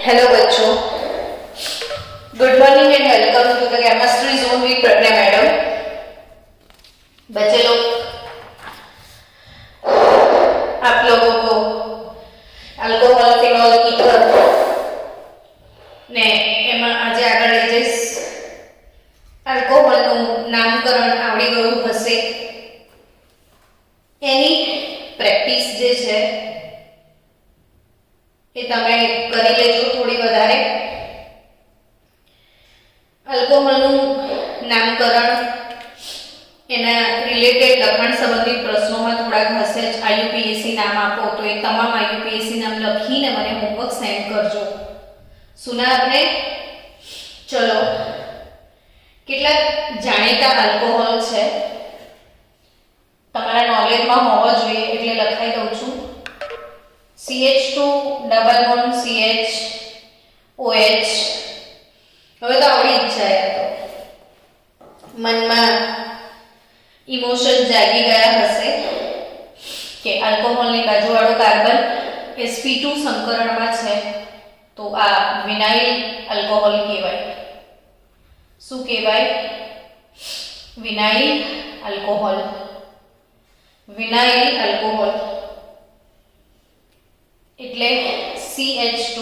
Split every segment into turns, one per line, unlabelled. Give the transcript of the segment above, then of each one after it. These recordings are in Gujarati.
हेलो बच्चों, good morning and welcome to the chemistry zone with Pragya madam. बच्चे लोग, आप लोगों को अल्कोहोल, फिनोल, ईथर ने एમાં આજે આગળ લઈ જઈશ। અલ્કોહોલનું નામકરણ આવડી ગયું હશે, એની પ્રેક્ટિસ જે છે એ તમે કરી લેજો થોડી વધારે। અલ્કોહોલનું નામકરણ એના રિલેટેડ લખાણ સંબંધિત પ્રશ્નોમાં થોડાક હશે જ। આઈયુપીએસસી નામ આપો તો એ તમામ આઈયુપીએસસી નામ લખીને મને હોમવર્ક સેન્ડ કરજો। સુના આપણે ચલો કેટલાક જાણીતા આલ્કોહોલ છે, તમારા નોલેજમાં હોવો જોઈએ એટલે લખાઈ દઉં છું। CH2 double bond CH OH। હવે તો આવડી જ જાય, તો મનમાં ઇમોશન જાગી ગયા હશે કે આલ્કોહોલની બાજુવાળો કાર્બન sp2 સંકરણમાં છે, તો આ વિનાઇલ આલ્કોહોલ કહેવાય। શું કહેવાય? Vinyl alcohol. વિનાઇલ આલ્કોહોલ એટલે CH2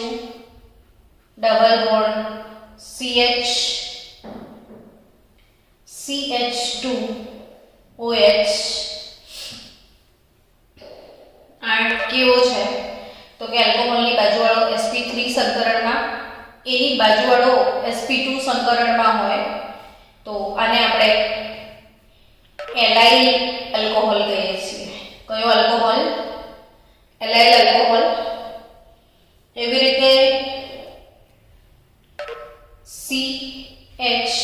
double bond CH CH2 OH। આ કેવો છે તો કે આલ્કોહોલની બાજુવાળો sp3 સંકરણમાં, એની બાજુવાળો sp2 સંકરણમાં હોય તો આને આપણે એલાઇલ આલ્કોહોલ કહીએ છીએ। કયો આલ્કોહોલ? એલાઇલ આલ્કોહોલ। એવી રીતે CH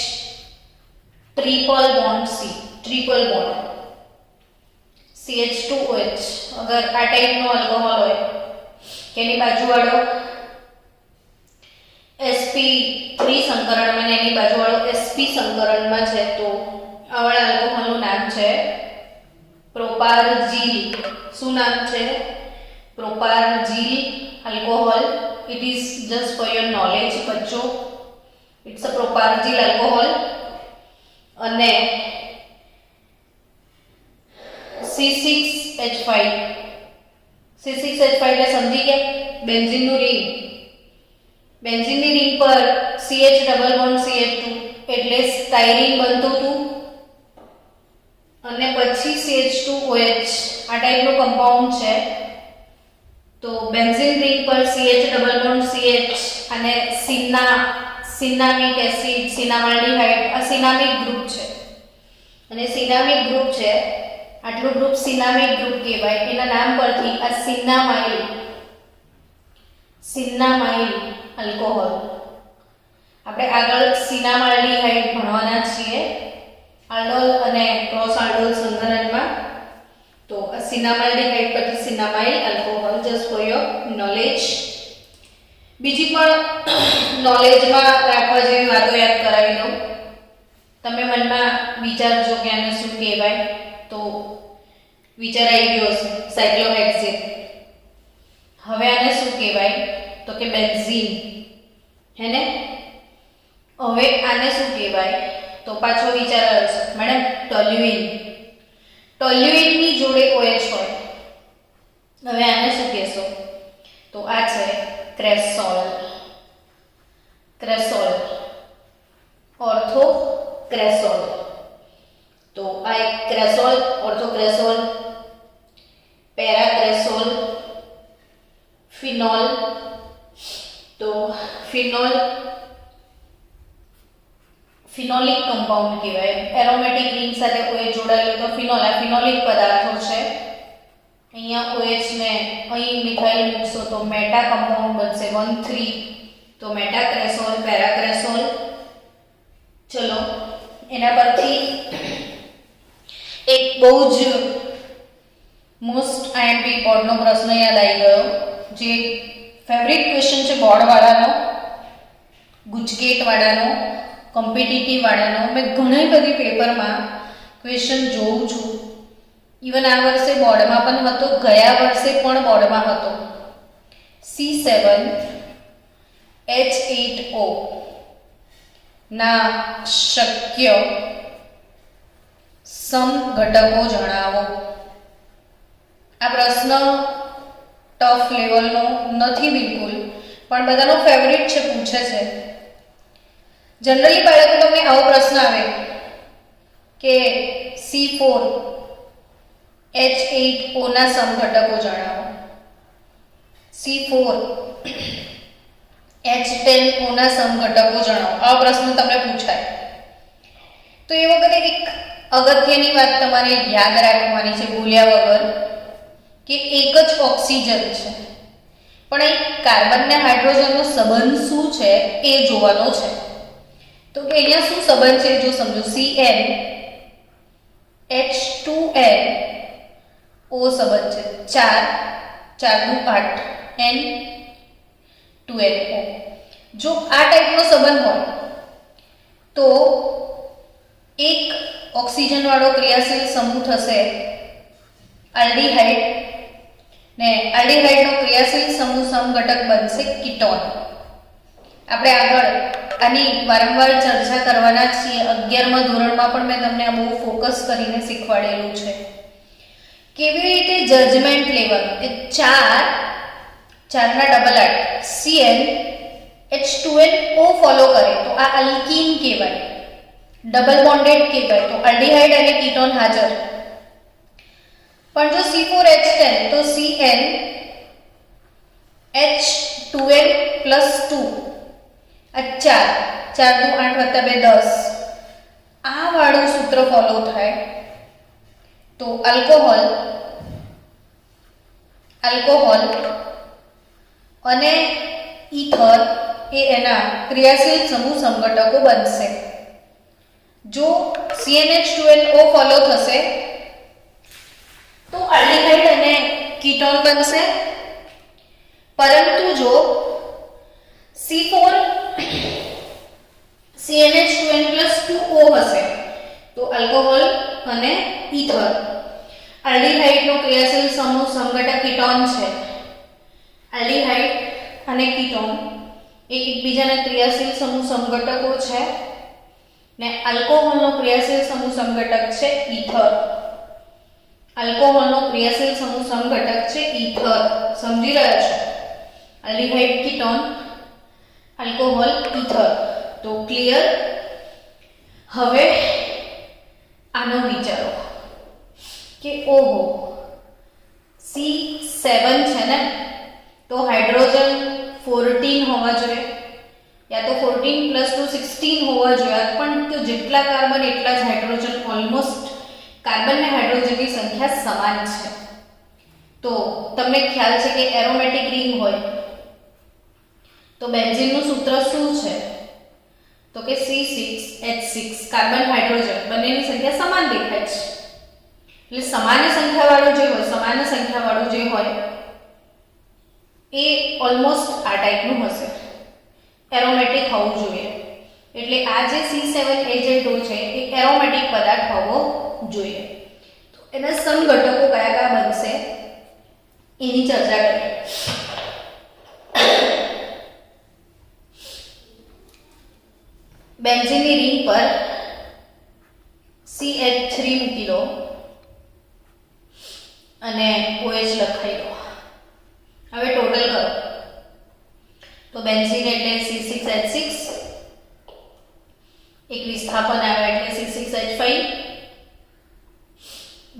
triple bond C, triple bond CH2OH। अगर आ टाइप नो अल्कोहोल होय के एनी बाजुवाळो sp3 संकरण में एनी बाजुवाळो sp संकरण में छे तो आवाळा अल्कोहोल નું નામ છે પ્રોપારજીલ। શું નામ છે? Propargyl alcohol. It is just for your knowledge बच्चों, इट्स अ प्रोपारजील अल्कोहल। અને C6H5 એટલે સમજી ગયા? બેન્ઝીનનું રિંગ, બેન્ઝીનની રિંગ પર CH ડબલ બોન્ડ CH2 એટલે સ્ટાયરીન બનતું હતું, અને પછી CH2OH આ ટાઈપનું કમ્પાઉન્ડ છે। તો બેન્ઝીન રિંગ પર CH ડબલ બોન્ડ CH અને સિનામિક એસિડ, સિનામાલ્ડિહાઇડ, આ સિનામિક ગ્રુપ છે, અને સિનામિક ગ્રુપ છે, આટલું ગ્રુપ સિનામિક ગ્રુપ કહેવાય। એના નામ પરથી આ સિનામાઇલ આલ્કોહોલ। આપણે આગળ સિનામાલ્ડિહાઇડ ભણવાના છીએ આલ્ડોલ અને ક્રોસ આલ્ડોલ સંકરણમાં, તો આ સિનામાલ્ડિહાઇડ પરથી cinnamyl alcohol, just for your knowledge. બીજી પણ નોલેજમાં રાખવા જેવી વાતો યાદ કરાવી દઉં। તમે મનમાં વિચારજો કે આને શું કહેવાય, તો વિચાર આવી ગયો છે સાયક્લોહેક્સેન। હવે આને શું કહેવાય તો કે બેન્ઝીન, હે ને? હવે આને શું કહેવાય તો પાછો વિચાર આવશે મેડમ ટોલ્યુઇન। ટોલ્યુઇનની જોડે OH હોય, હવે આને શું કહેશો તો આ છે क्रेसोल। क्रेसोल ऑर्थो क्रेसोल, तो आ एक cresol, ortho cresol, para cresol, phenol. तो फिनोल फिनोलिक कंपाउंड कहेवाय। एरोमेटिक रिंग साथे OH जोड़ाયેલો तो फिनोल, आ फिनोलिक पदार्थो छे। અહીંયા OH ને અહીં મિથાઇલ મૂકશો તો મેટા કમ્પાઉન્ડ બનશે 1,3, તો મેટા ક્રેસોલ, પેરા ક્રેસોલ। ચલો એના પરથી એક બહુ જ મોસ્ટ આઈએમપી બોર્ડનો પ્રશ્ન યાદ આવી ગયો, જે ફેવરિટ ક્વેશ્ચન છે બોર્ડ વાળાનો, ગુજકેટ વાળાનો, કોમ્પિટિટિવ વાળાનો। મેં ઘણી બધી પેપરમાં ક્વેશ્ચન જોઉં છું, इवन आ वर्षे बोर्ड में पण हतो, गया वर्षे पण बोर्ड में हतो। C7 H8O ના શક્ય સમઘટકો જણાવો. આ પ્રશ્ન ટફ લેવલનો નથી બિલકુલ, પણ બધાનો ફેવરિટ છે, પૂછે છે. જનરલી બાળકો તમને આવો પ્રશ્ન આવે કે C4H8O ના સમઘટકો જણાવો, C4H10O ના સમઘટકો જણાવો. આવો પ્રશ્ન તમને પૂછાય તો એ વખતે એક અગત્યની વાત તમારે યાદ રાખવાની છે ભૂલ્યા વગર, કે એક જ ઓક્સિજન છે, પણ એ કાર્બન અને હાઇડ્રોજનનો સંબંધ શું છે એ જોવાનો છે. તો કે અહીંયા શું સંબંધ છે જો સમજો. CnH2n O સંબંધ છે, 4 × 8 N2NO. જો આ ટાઈપનો સંબંધ હોય તો એક ઓક્સિજન વાળો ક્રિયાશીલ સમૂહ થશે આલ્ડીહાઇડ, ને આલ્ડીહાઇડનો ક્રિયાશીલ સમૂહ સમઘટક બનશે કીટોન. આપણે આગળ આની વારંવાર ચર્ચા કરવાના છીએ. 11મા ધોરણમાં પણ મેં તમને આ બહુ ફોકસ કરીને શીખવાડેલું છે કેવી રીતે જજમેન્ટ લેવાનું, કે 4 ના ડબલ 8 CnH2nO ફોલો કરે તો આ અલ્કીન કહેવાય, ડબલ બોન્ડેડ કહેવાય, તો આલ્ડીહાઇડ અને કીટોન હાજર. પણ જો C4H10 તો CnH2n+2 આ 4 × 8 + 2 10 આ વાળું સૂત્ર ફોલો થાય તો આલ્કોહોલ અને ઈથર એ એના ક્રિયાશીલ સમૂહ સમઘટકો બનશે. જો CnH2nO ફોલો થશે તો આલ્ડીહાઇડ અને કીટોન બનશે. પરંતુ જો CnH2n+2O હશે તો આલ્કોહોલ અને ઈથર, આલ્ડીહાઇડનો ક્રિયાશીલ સમૂહ સમઘટક કીટોન છે. આલ્ડીહાઇડ અને કીટોન એ એકબીજાના ક્રિયાશીલ સમૂહ સમઘટકો છે, ને આલ્કોહોલનો ક્રિયાશીલ સમૂહ સમઘટક છે ઈથર. આલ્કોહોલનો ક્રિયાશીલ સમૂહ સમઘટક છે ઈથર. સમજી રહ્યા છો? Aldehyde ketone, alcohol ether. તો ક્લિયર? હવે આનો વિચારો કે ઓહો C7 છે ને, તો હાઇડ્રોજન 14 હોવા જોઈએ, યા તો 14 + 2 16 હોવા જોઈએ. પણ તો જેટલા કાર્બન એટલા જ હાઇડ્રોજન, ઓલમોસ્ટ કાર્બન અને હાઇડ્રોજનની સંખ્યા સમાન છે. તો તમને ખ્યાલ છે કે એરોમેટિક રિંગ હોય તો બેન્ઝીનનું સૂત્ર શું છે? તો કે C6H6. કાર્બન હાઇડ્રોજન બંનેની સંખ્યા સમાન દેખાય છે, એટલે સમાન સંખ્યાવાળું જે હોય એ ઓલમોસ્ટ આ ટાઈપનું હશે, એરોમેટિક હોવું જોઈએ. એટલે આ જે C7H8O છે એ એરોમેટિક પદાર્થ હોવો જોઈએ. તો એના સમઘટકો કયા કયા બનશે એની ચર્ચા કરીએ. બેન્ઝીનની રિંગ પર CH3 મૂકી દો અને OH લખાઈ દો. હવે ટોટલ કરો તો બેન્ઝીન એટલે C6H6, એક વિસ્થાપન આવે એટલે C6H5,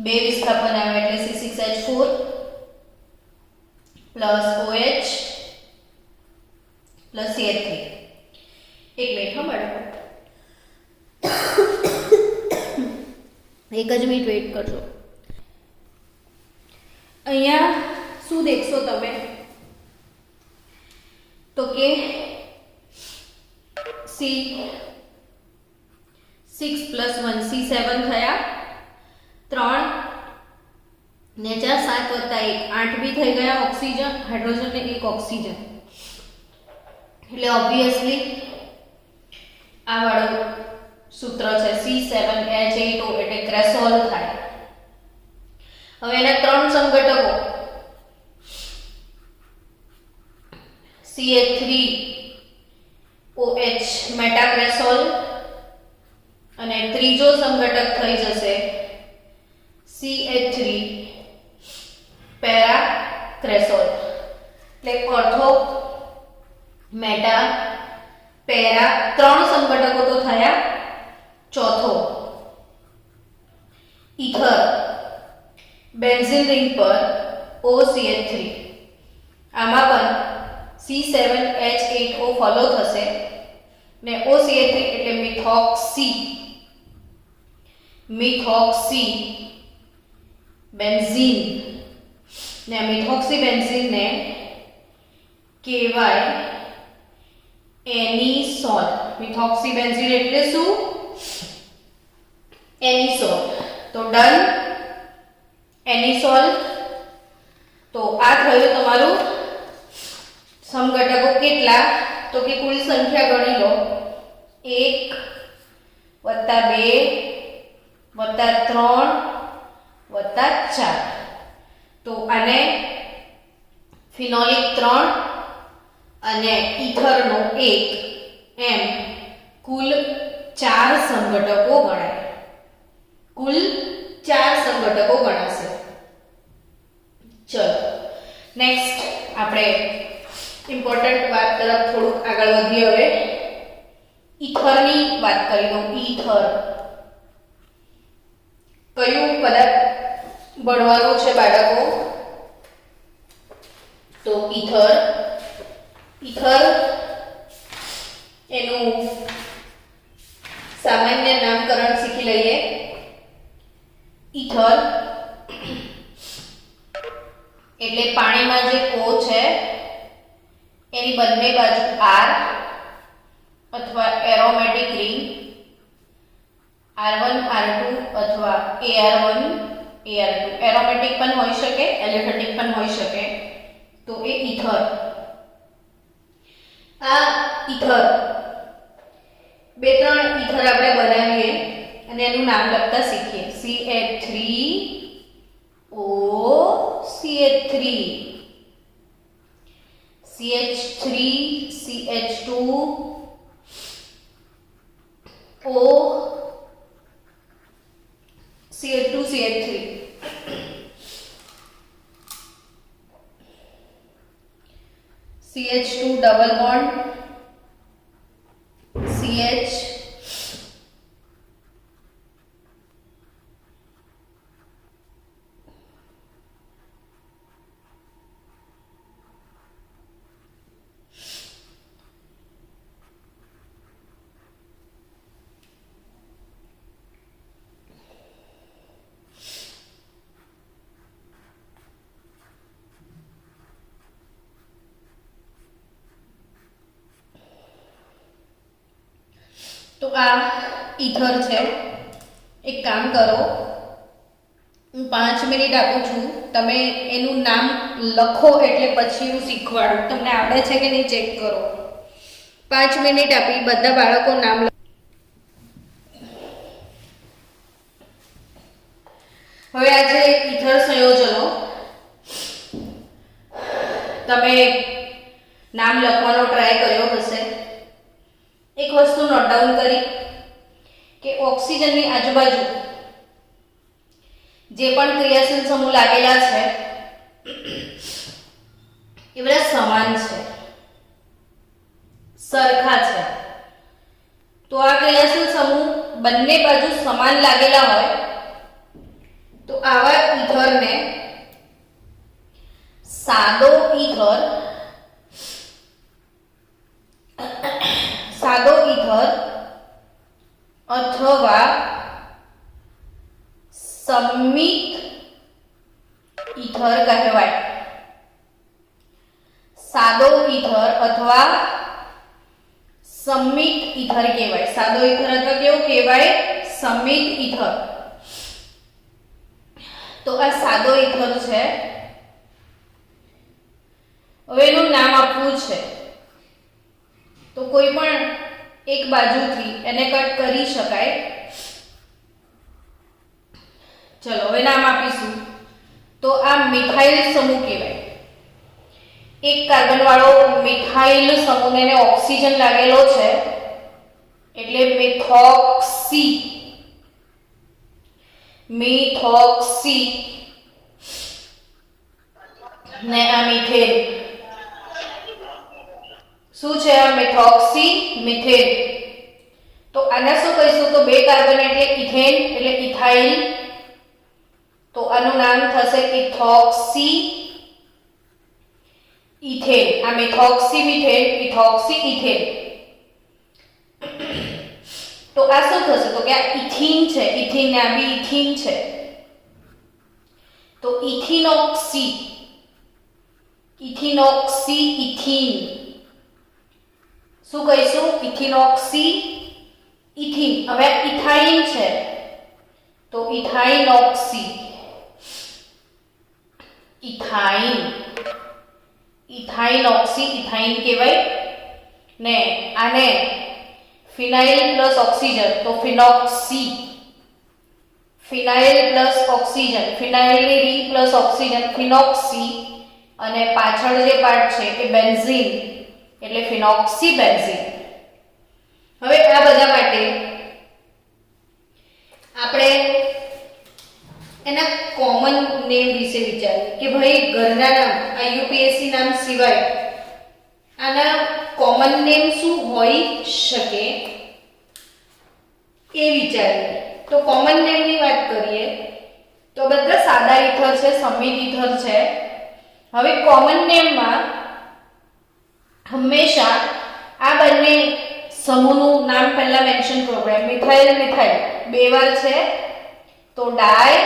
બે વિસ્થાપન આવે એટલે C6H4 plus OH plus CH3. એક મિનિટ બાળકો, એક જ મિનિટ વેઇટ કરજો. અહીંયા શું દેખશો તમે તો કે C6 + 1 C7 થયા, 3 ને 4 7 + 1 8 બી થઈ ગયા ઓક્સિજન, હાઇડ્રોજન ને એક ઓક્સિજન. એટલે ઓબ્વિયસલી આ વાળું સૂત્ર છે C7H8O એટલે ક્રેસોલ થાય. હવે એના 3 સમઘટકો CH3 OH મેટાક્રેસોલ અને ત્રીજો સમઘટક થઈ જશે CH3 પેરાક્રેસોલ. એટલે ઓર્થો મેટા પેરા ત્રણ સમઘટકો તો થયા. ચોથો ઈથર બેન્ઝીન રિંગ પર OCH3, આમાં પણ C7H8O ફોલો થશે ને OCH3 એટલે મિથોક્સી બેન્ઝીન ને મિથોક્સી બેન્ઝીન ને કહેવાય એનિસોલ. મિથોક્સી બેન્ઝીન એટલે શું? એનિસોલ. તો ડન, એનિસોલ. તો આ થયું તમારું સમઘટકો કેટલા? તો કે કુલ સંખ્યા ગણી લો 1 + 2 + 3 + 4. તો આને ફિનોલિક 3 અને ઈથરનો 1 એમ કુલ 4 સમઘટકો ગણાય. કુલ 4 સમઘટકો ગણાશે. ચલો નેક્સ્ટ આપણે ઇમ્પોર્ટન્ટ વાત તરફ થોડુંક આગળ વધીએ. હવે ઈથરની વાત કરી દઉં. ઈથર કયું પદાર્થ ભણવાનું છે બાળકો? તો ઈથર એનું સામાન્ય નામકરણ શીખી લઈએ. ઈથર એટલે પાણીમાં જે O છે એની બંને બાજુ R અથવા એરોમેટિક રિંગ R1 R2 અથવા AR1 AR2 એરોમેટિક પણ હોઈ શકે, એલિફેટિક પણ હોઈ શકે. તો એ ઈથર. આ ઈથર બે ત્રણ ઈથર આપણે બનાવીએ અને એનું નામ લખતા શીખીએ. CH3O CH3 CH3 CH2 O CH2 CH3 CH2 double bond CH તો આ ઈથર છે. એક કામ કરો, હું 5 મિનિટ આપું છું, તમે એનું નામ લખો એટલે પછી હું શીખવાડું. તમને આવડે છે કે નહીં ચેક કરો. 5 મિનિટ આપી બધા બાળકો નામ. હવે આ જે ઈથર સંયોજનો તમે નામ લખવાનો ટ્રાય કર્યો હશે. એક વસ્તુ નોટ ડાઉન કરી કે ઓક્સિજનની આજુબાજુ જે પણ ક્રિયાશીલ સમૂહ લાગેલા છે એ બધા સમાન છે, સરખા છે. તો આ ક્રિયાશીલ સમૂહ બંને બાજુ સમાન લાગેલા હોય તો આવા ઈથરને સાદો ઈથર અથવા સંમિત ઈથર કહેવાય. સાદો ઈથર અથવા સંમિત ઈથર કહેવાય. સાદો ઈથર અથવા કેવું કહેવાય? સંમિત ઈથર. તો આ સાદો ઈથર છે. હવે એનું નામ આપવું છે તો કોઈ પણ એક બાજુથી એને કટ કરી શકાય. ચલો હવે નામ આપીશું. તો આ મિથાઇલ સમૂહ કહેવાય. એક કાર્બન વાળો મિથાઇલ સમૂહને ઓક્સિજન લાગેલો છે એટલે મિથોક્સી ને આ મિથેન શું છે આ મિથોક્સી મિથેન તો આના શું કહીશું તો બે કાર્બન એટલે ઇથેન એટલે ઇથાઇલ તો આનું નામ થશે ઇથોક્સી ઇથેન આ મિથોક્સી મિથેન ઇથોક્સી ઇથેન તો આ શું થશે તો કે આ ઇથીન છે ઇથીન ને આ બી ઇથીન છે તો ઇથિનોક્સી ઇથીન શું કહીશું ઇથિનોક્સી ઇથીન હવે ઇથાઇન છે તો ઇથાઇનોક્સી ઇથાઇનોક્સી ઇથાઇન કહેવાય ને આને ફિનાઇલ પ્લસ ઓક્સિજન તો ફિનોક્સી ફિનાઇલ પ્લસ ઓક્સિજન ફિનાઇલની રી પ્લસ ઓક્સિજન ફિનોક્સી અને પાછળ જે પાર્ટ છે એ બેન્ઝીન એટલે ફિનોક્સી બેન્ઝીન હવે આ બધા માટે આપણે એના કોમન નેમ વિશે વિચારીએ કે ભાઈ ઘરના નામ આ યુપીએસસી નામ સિવાય આના કોમન નેમ શું હોઈ શકે એ વિચારીએ તો કોમન નેમની વાત કરીએ તો બધા સાદા ઇથર છે સમિત ઇથર છે હવે કોમન નેમમાં હંમેશા આ બંને સમૂહનું નામ પહેલા મેન્શન કરો મિથાઇલ મિથાઇલ બે વાર છે તો ડાય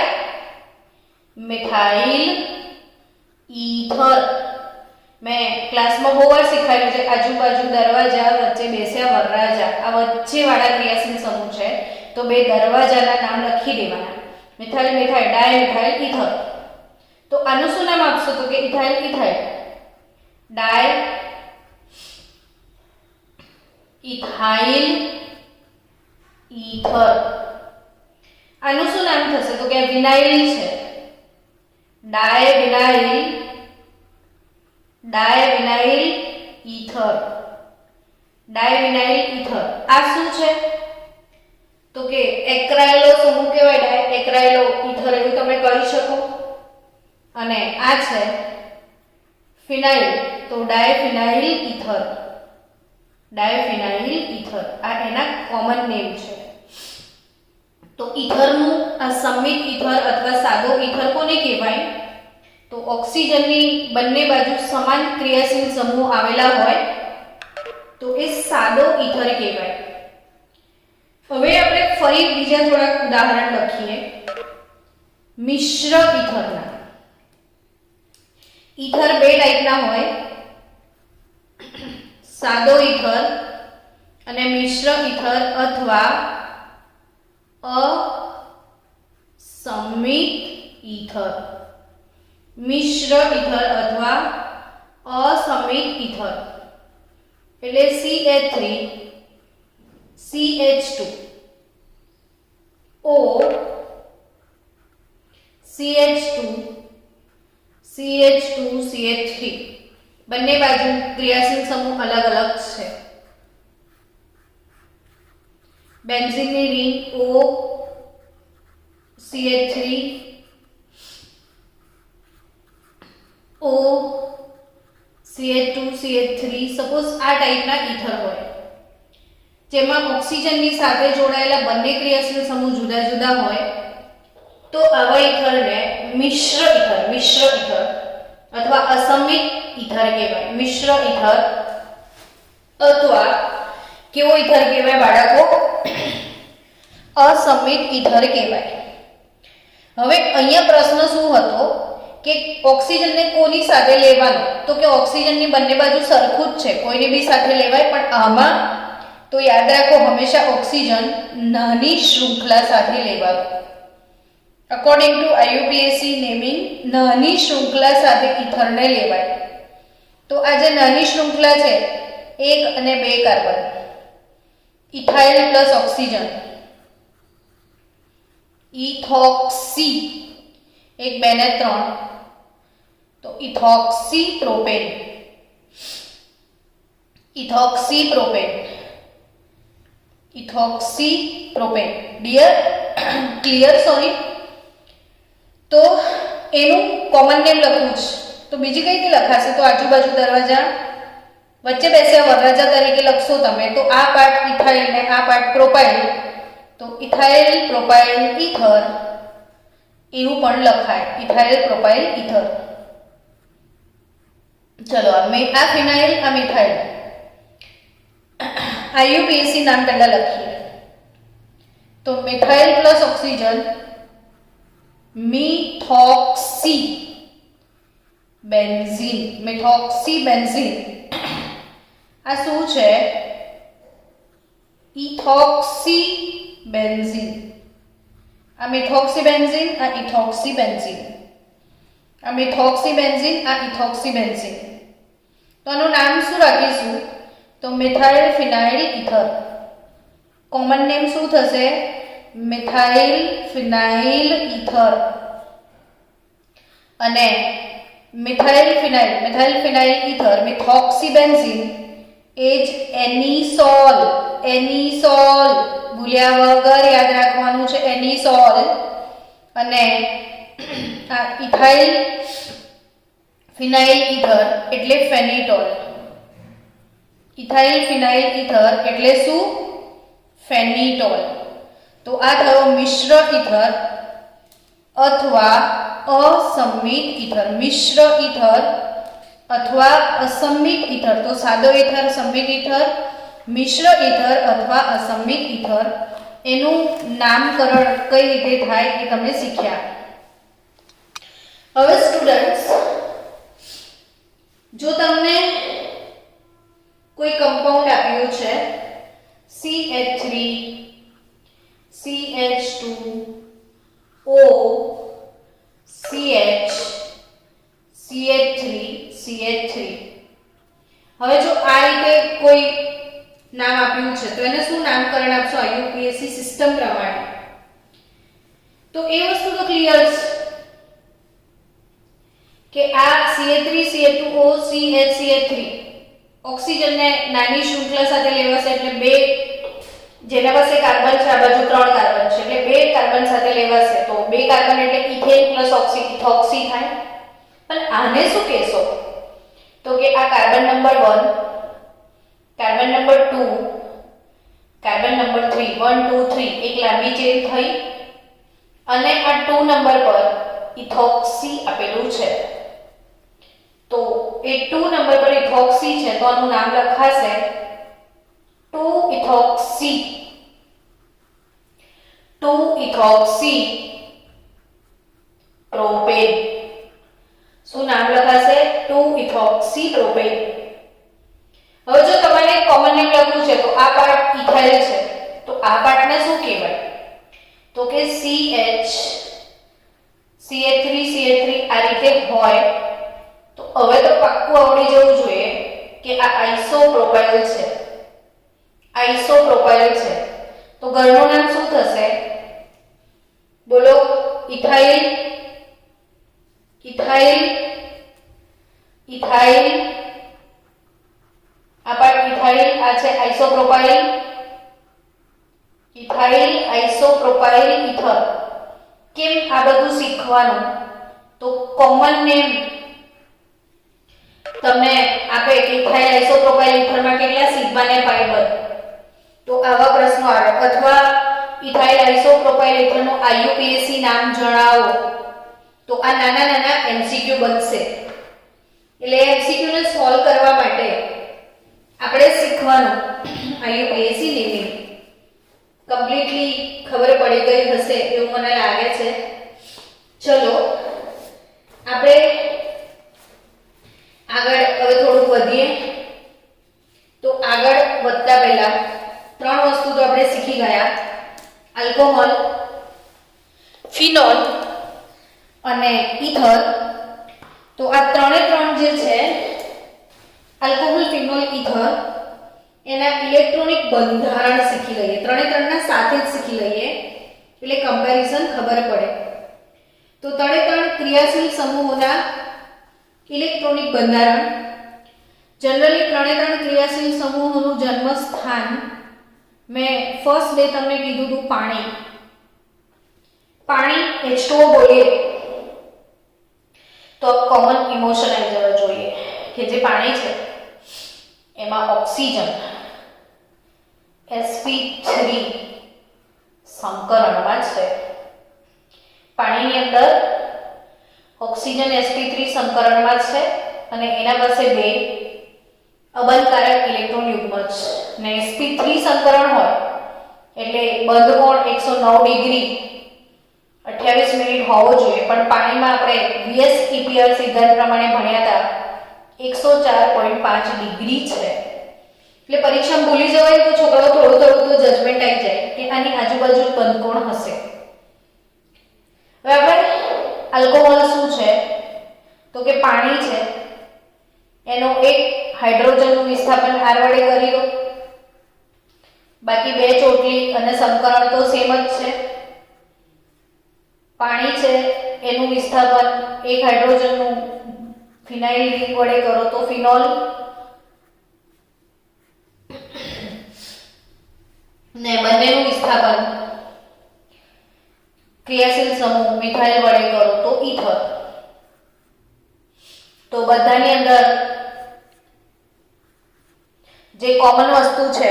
મિથાઇલ ઈથર મેં ક્લાસમાં બહુ વાર શીખવાડ્યું છે આજુબાજુ દરવાજા વચ્ચે બેસ્યા વરરાજા આ વચ્ચેવાળા ક્રિયાશીલ સમૂહ છે તો બે દરવાજાના નામ લખી દેવાના મિથાઇલ મિથાઇલ ડાય મિથાઇલ ઈથર તો આનું શું નામ આપશો તો કે ઇથાઇલ ઇથાઇલ ડાય ઇથાઇલ ઈથર આનું શું નામ થશે તો કે વિનાઇલ છે ડાય વિનાઇલ ઈથર આ શું છે તો કે એક્રાઇલો સમૂહ કહેવાય ડાય એક્રાઇલો ઈથર એવું તમે કહી શકો અને આ છે ફિનાઇલ તો ડાયફિનાઇલ ઈથર આ એના કોમન નેમ છે તો ઈથરનું આ સમિત ઈથર અથવા સાદો ઈથર કોને કહેવાય તો ઓક્સિજનની બંને બાજુ સમાન ક્રિયાશીલ સમૂહ આવેલા હોય તો એ સાદો ઈથર કહેવાય હવે આપણે ફરી બીજા થોડાક ઉદાહરણ લખીએ મિશ્ર ઈથરના ઈથર બે ટાઈપના હોય સાદો ઈથર અને મિશ્ર ઈથર અથવા અસમિત ઈથર મિશ્ર ઈથર અથવા અસમિત ઈથર એટલે CH3 CH2 O CH2 CH3 બંને બાજુ ક્રિયાશીલ સમૂહ અલગ અલગ છે બેન્ઝીનની ring O CH3 O CH2 CH3 suppose આ ટાઈપના ઈથર હોય જેમાં ઓક્સિજનની સાથે જોડાયેલા બંને ક્રિયાશીલ સમૂહ જુદા જુદા હોય તો આવા ઈથરને મિશ્ર ઈથર અથવા અસમિત ઈથર કહેવાય મિશ્ર ઈથર અથવા કેવો ઈથર કહેવાય બાળકો અસમિત ઈથર કહેવાય હવે અહીંયા પ્રશ્ન શું હતો કે ઓક્સિજનને કોની સાથે લેવાનો તો કે ઓક્સિજનની બંને બાજુ સરખું જ છે કોઈને બી સાથે લેવાય પણ આમાં તો યાદ રાખો હંમેશા ઓક્સિજન નાની શૃંખલા સાથે લેવાનું અકોર્ડિંગ ટુ આઈયુપીએસસી નેમિંગ નાની શૃંખલા સાથે ઈથરને લેવાય તો આ જે નાની શૃંખલા છે 1 અને 2 carbon ethyl plus oxygen ethoxy 1 2 ને 3 તો ઇથોક્સી પ્રોપેન ઇથોક્સીપ્રોપેન. ઇથોક્સીપ્રોપેન. ક્લિયર? સોરી. તો એનું કોમન નેમ લખવું છે. તો બીજી કઈ રીતે લખાશે? તો આજુબાજુ દરવાજા વચ્ચે બેસ્યા વરરાજા તરીકે લખશો તમે તો આ પાર્ટ ઇથાઇલ ને આ પાર્ટ પ્રોપાઇલ, તો ઇથાઇલ પ્રોપાઇલ ઇથર એવું પણ લખાય. Ethyl propyl ether. ચલો આ ફિનાઇલ, આ મિથાઇલ. આઈયુપીએસી નામ પહેલા લખીએ. તો methyl plus oxygen methoxy benzene. Methoxy benzene. આ શું છે? Ethoxy benzene. આ મિથોક્સી બેન્ઝીન, આ ઇથોક્સી બેન્ઝીન. આ મિથોક્સી બેન્ઝીન, આ ઇથોક્સી બેન્ઝીન. તો આનું નામ શું રાખીશું? તો methyl phenyl ether. Common name શું થશે? Methyl phenyl ether. અને methyl phenyl ether methoxy benzene એ જ એનિસોલ. એનિસોલ ભૂલ્યા વગર યાદ રાખવાનું છે, એનિસોલ. અને આ ઇથાઇલ ફિનાઇલ ઇથર એટલે ફેનિટોલ. ઇથાઇલ ફિનાઇલ ઇથર એટલે શું? ફેનિટોલ. તો આ થયો મિશ્ર ઇથર અથવા અસમિત ઇથર. મિશ્ર ઇથર અથવા અસમિત ઇથર. તો સાદો ઇથર, સમિત ઇથર, મિશ્ર ઇથર અથવા અસમિત ઇથર. એનું નામકરણ કઈ રીતે થાય એ તમે શીખ્યા. હવે સ્ટુડન્ટ્સ, જો તમને કોઈ કમ્પાઉન્ડ આપ્યું છે CH3 CH2O CH CH3 CH3. હવે જો આ રીતે કોઈ નામ આપ્યું છે તો એને શું નામકરણ આપશો આઈયુપીએસસી સિસ્ટમ પ્રમાણે? તો એ વસ્તુ તો ક્લિયર છે કે આ CH3 CH2O CH CH3 ઓક્સિજનને નાની શૃંખલા સાથે લેવાશે એટલે બે, જેના પાસે કાર્બન છે આ બાજુ 3 કાર્બન છે એટલે 2 કાર્બન સાથે લેવાશે તો 2 કાર્બન એટલે ઇથેન પ્લસ ઓક્સી, ઇથોક્સી થાય. પણ આને શું કહેશો? તો કે આ carbon number 1, carbon number 2, carbon number 3, 1 2 3 એક લાંબી ચેન થઈ અને આ 2 નંબર પર ઇથોક્સી આપેલું છે. તો એ 2 નંબર પર ઇથોક્સી છે તો આનું નામ લખાશે 2-ઇથોક્સી. 2-ઇથોક્સી પ્રોપેન. શું નામ લખાશે? 2-ઇથોક્સી પ્રોપેન. હવે જો તમારે કોમન નેમ લખવું છે તો આ પાર્ટ ઇથાઇલ છે તો આ પાર્ટને શું કહેવાય? તો કે CH CH3 CH3 આ રીતે હોય તો હવે તો પાક્કું આવડી જવું જોઈએ કે આ આઇસોપ્રોપાઇલ છે. આઇસોપ્રોપાઇલ છે તો ઘરનું નામ શું થશે? બોલો. Ethyl ethyl ethyl. આ પાર્ટ ઇથાઇલ, આ છે આઇસોપ્રોપાઇલ. Ethyl આઇસોપ્રોપાઇલ ether. કેમ આ બધું શીખવાનું? તો કોમન નેમ તમને આપે કે ઇથાઇલ આઇસોપ્રોપાઇલ ઇથરમાં કેટલા સિગ્મા ને પાઈ બને તો આવા પ્રશ્નો આવે. અથવા ઇથાઇલ આઇસોપ્રોપાઇલ ઇથરનું આઈયુપીએસસી નામ જણાવો તો આ નાના નાના એમસીક્યુ બનશે. એટલે એમસીક્યુ ને સોલ્વ કરવા માટે આપણે શીખવાનું આઈયુપીએસસી નેમિંગ. કમ્પ્લીટલી ખબર પડી ગઈ હશે એવું મને લાગે છે. ચલો આપણે આગળ હવે થોડુંક વધીએ. તો આગળ વધતા પહેલા 3 વસ્તુ તો આપણે શીખી ગયા: આલ્કોહોલ, ફિનોલ અને ઇથર. તો આ 3 જે છે આલ્કોહોલ, ફિનોલ, ઇથર એના ઇલેક્ટ્રોનિક બંધારણ શીખી લઈએ. 3 ના સાથે જ શીખી લઈએ એટલે કમ્પેરિઝન ખબર પડે. તો 3 ક્રિયાશીલ સમૂહોના ઇલેક્ટ્રોનિક બંધારણ. જનરલી ત્રણ ક્રિયાશીલ સમૂહોનું જન્મ સ્થાન મેં ફર્સ્ટ ડે તમને કીધું હતું પાણી. પાણી H2O બોલીએ તો કોમન ઇમોશન આવી જવા જોઈએ કે જે પાણી છે એમાં ઓક્સિજન sp3 સંકરણમાં છે. પાણીની અંદર ઓક્સિજન sp3 સંકરણમાં છે અને એના પાસે બે અબંધકારક ઇલેક્ટ્રોન યુગ્મ છે. ને sp3 સંકરણ હોય એટલે બંધ કોણ 109 ડિગ્રી 28 મિનિટ હોવો જોઈએ, પણ પાણીમાં આપણે VSEPR સિદ્ધાંત પ્રમાણે ભણ્યા હતા 104.5 ડિગ્રી છે. એટલે પરીક્ષામાં ભૂલી જવાય તો છોકરાઓ થોડું તો જજમેન્ટ આવી જાય કે આની આજુબાજુ બંધ કોણ હશે. હવે આપણે આલ્કોહોલ શું છે તો કે પાણી છે, એનો એક હાઇડ્રોજનનું વિસ્થાપન R વડે કરી દો, બાકી બે ચોટલી અને સંકરણ તો સેમ જ છે. પાણી છે એનું વિસ્થાપન એક હાઇડ્રોજનનું ફિનાઇલ રિંગ વડે કરો તો ફિનોલ, ને બંનેનું વિસ્થાપન ક્રિયાશીલ સમૂહ મિથાઇલ વડે કરો તો ઈથર. તો બધાની અંદર જે કોમન વસ્તુ છે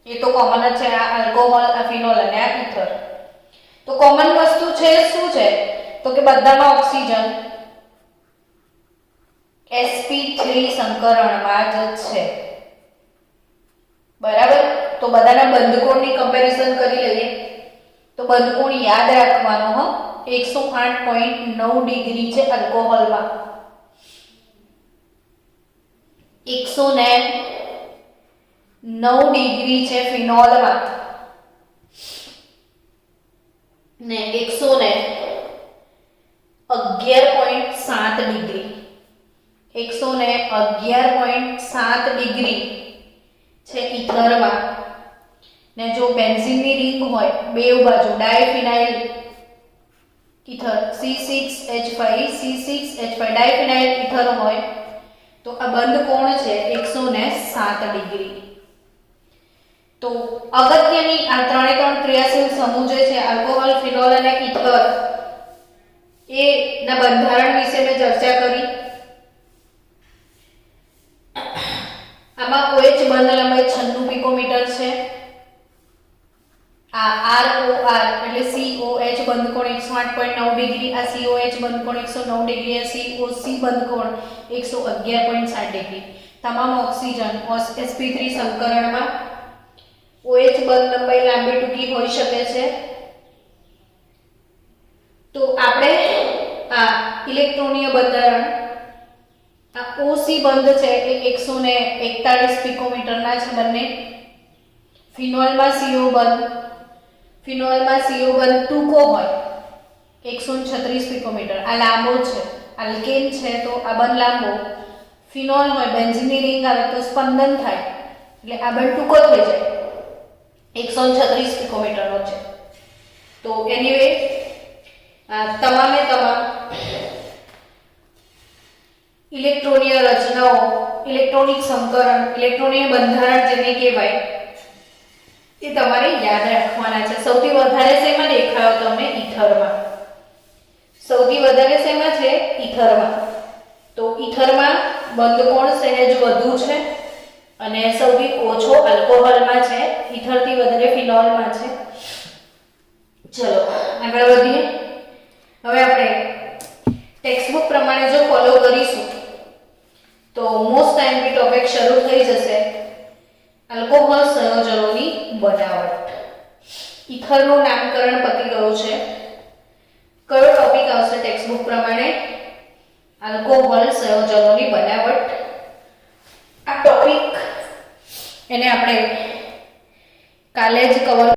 એ તો કોમન જ છે, આ આલ્કોહોલ, આ ફિનોલ અને આ ઈથર. તો કોમન વસ્તુ છે શું છે તો કે બધામાં ઓક્સિજન sp3 સંકરણમાં જ છે. બરાબર. તો બધાના બંધકોણની કમ્પેરિઝન કરી લઈએ તો બંધકોણ યાદ રાખવાનો હો 108.9 ડિગ્રી છે આલ્કોહોલમાં, 109 ડિગ્રી છે ફિનોલમાં ને 111.7 ડિગ્રી 111.7 ડિગ્રી છે ઈથરમાં. ને જો બેન્ઝીનની રિંગ હોય બેઉ બાજુ ડાયફિનાઇલ ઈથર C6H5 ડાયફિનાઇલ ઈથર હોય તો આ બંધ કોણ છે 107 ડિગ્રી. તો અગત્યની આ ત્રણ ક્રિયાશીલ સમૂહ જે છે આલ્કોહોલ, ફિનોલ અને ઈથર એ ના બંધારણ વિશે મેં ચર્ચા કરી. આમાં OH બંધ લંબાઈ 96 પિકોમીટર છે. આ ROR એટલે COH બંધ કોણ 108.9 ડિગ્રી, આ COH બંધ કોણ 109 ડિગ્રી, આ COC બંધ કોણ 111.7 ડિગ્રી. તમામ ઓક્સિજન sp3 સંકરણમાં. OH બંધ લંબાઈ લાંબી ટૂંકી હોઈ શકે છે. તો આપણે આ ઇલેક્ટ્રોનીય બંધારણ આ OC બંધ છે એ 141 પિકોમીટરના છે બંને. ફિનોલમાં CO બંધ ટૂંકો હોય 136 પિકોમીટર, આ લાંબો છે. આલ્કેન છે તો આ બંધ લાંબો. ફિનોલ હોય બેન્ઝીનની રિંગ આવે તો સ્પંદન થાય એટલે આ બંધ ટૂંકો થઈ જાય 136 પિકોમીટરનો છે. તો એનીવે તમામે તમામ ઇલેક્ટ્રોનીય રચનાઓ, ઇલેક્ટ્રોનિક સંકરણ, ઇલેક્ટ્રોનીય બંધારણ જેને કહેવાય એ તમારે યાદ રાખવાના છે. સૌથી વધારે શેમાં દેખાયો તમે? ઈથરમાં. સૌથી વધારે શેમાં છે? ઈથરમાં. તો ઈથરમાં બંધકોણ સહેજ વધુ છે અને સૌથી ઓછો આલ્કોહોલમાં છે, ઈથરથી વધારે ફિનોલમાં છે. ચલો આગળ વધીએ. હવે આપણે ટેક્સ્ટબુક પ્રમાણે જો ફોલો કરીશું તો મોસ્ટ ટાઈમથી ટોપિક શરૂ થઈ જશે આલ્કોહોલ સંયોજનોની બનાવટ. ઈથરનું નામકરણ પતી ગયું છે. કયો ટોપિક આવશે ટેક્સ્ટબુક પ્રમાણે? આલ્કોહોલ સંયોજનોની બનાવટ. આ ટોપિક એને આપણે કાલે જ કવર